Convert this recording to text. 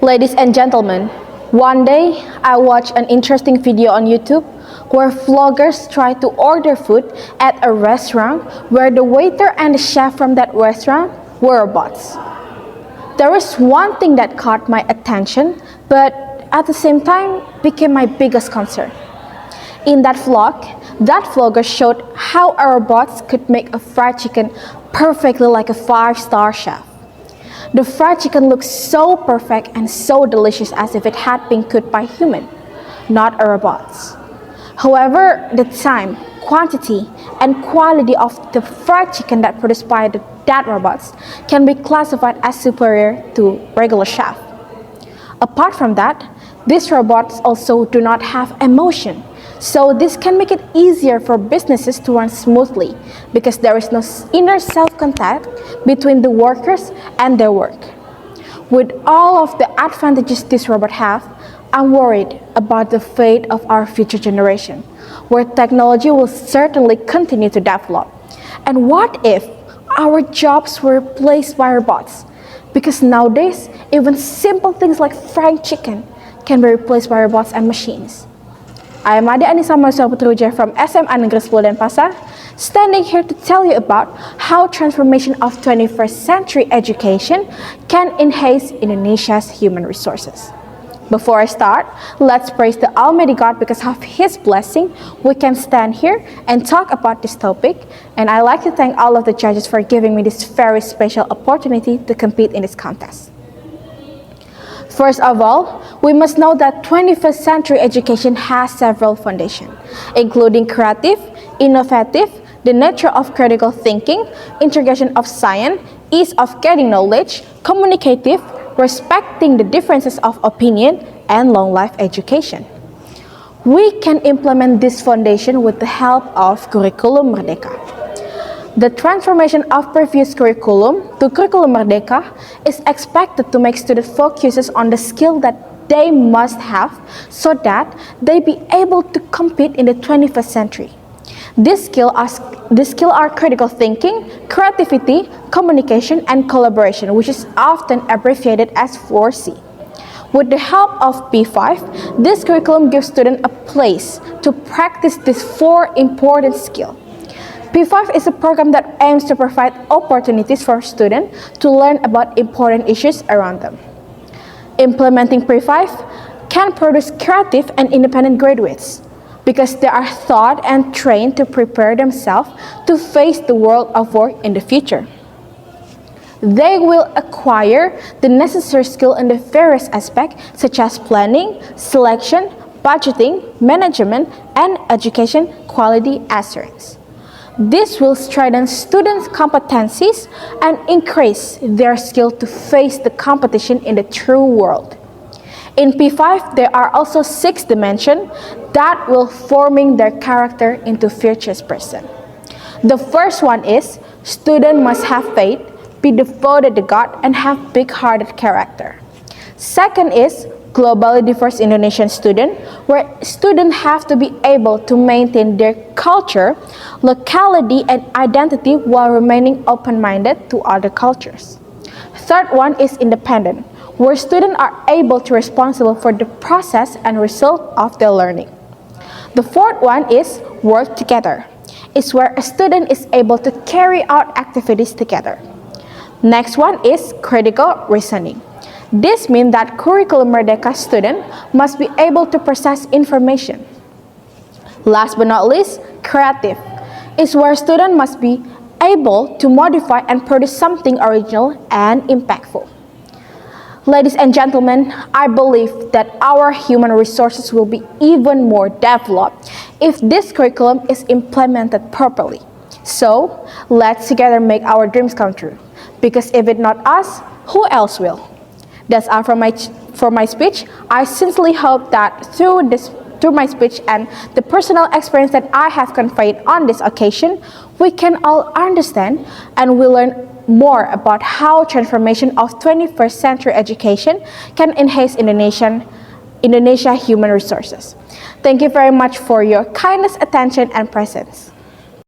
Ladies and gentlemen, one day I watched an interesting video on YouTube where vloggers try to order food at a restaurant where the waiter and the chef from that restaurant were robots. There is one thing that caught my attention, but at the same time became my biggest concern. In that vlog, that vlogger showed how our robots could make a fried chicken perfectly like a 5-star chef. The fried chicken looks so perfect and so delicious as if it had been cooked by human, not a robots. However, the time, quantity, and quality of the fried chicken that produced by that robots can be classified as superior to regular chef. Apart from that, these robots also do not have emotion. So this can make it easier for businesses to run smoothly because there is no inner self-contact between the workers and their work. With all of the advantages this robot have, I'm worried about the fate of our future generation, where technology will certainly continue to develop. And what if our jobs were replaced by robots? Because nowadays, even simple things like frying chicken can be replaced by robots and machines. I am Anisa Maheswari Puteri from SMA Negeri 10 Denpasar, standing here to tell you about how transformation of 21st century education can enhance Indonesia's human resources. Before I start, let's praise the Almighty God because of His blessing. We can stand here and talk about this topic, and I'd like to thank all of the judges for giving me this very special opportunity to compete in this contest. First of all, we must know that 21st century education has several foundations, including creative, innovative, the nature of critical thinking, integration of science, ease of getting knowledge, communicative, respecting the differences of opinion, and long life education. We can implement this foundation with the help of Curriculum Merdeka. The transformation of previous curriculum to Curriculum Merdeka is expected to make students focus on the skill that they must have so that they be able to compete in the 21st century. These skills are critical thinking, creativity, communication, and collaboration, which is often abbreviated as 4C. With the help of P5, this curriculum gives students a place to practice these 4 important skills. P5 is a program that aims to provide opportunities for students to learn about important issues around them. Implementing P5 can produce creative and independent graduates because they are taught and trained to prepare themselves to face the world of work in the future. They will acquire the necessary skill in the various aspects such as planning, selection, budgeting, management, and education quality assurance. This will strengthen students' competencies and increase their skill to face the competition in the true world. In P5, there are also 6 dimensions that will forming their character into future person. The first one is student must have faith, be devoted to God, and have big-hearted character. Second is globally diverse Indonesian student, where students have to be able to maintain their culture, locality, and identity while remaining open-minded to other cultures. Third one is independent, where students are able to responsible for the process and result of their learning. The fourth one is work together. It's where a student is able to carry out activities together. Next one is critical reasoning. This means that Curriculum Merdeka student must be able to process information. Last but not least, creative is where student must be able to modify and produce something original and impactful. Ladies and gentlemen, I believe that our human resources will be even more developed if this curriculum is implemented properly. So, let's together make our dreams come true. Because if it's not us, who else will? That's all for my speech. I sincerely hope that through my speech and the personal experience that I have conveyed on this occasion, we can all understand and we learn more about how transformation of 21st century education can enhance Indonesia human resources. Thank you very much for your kindness, attention, and presence.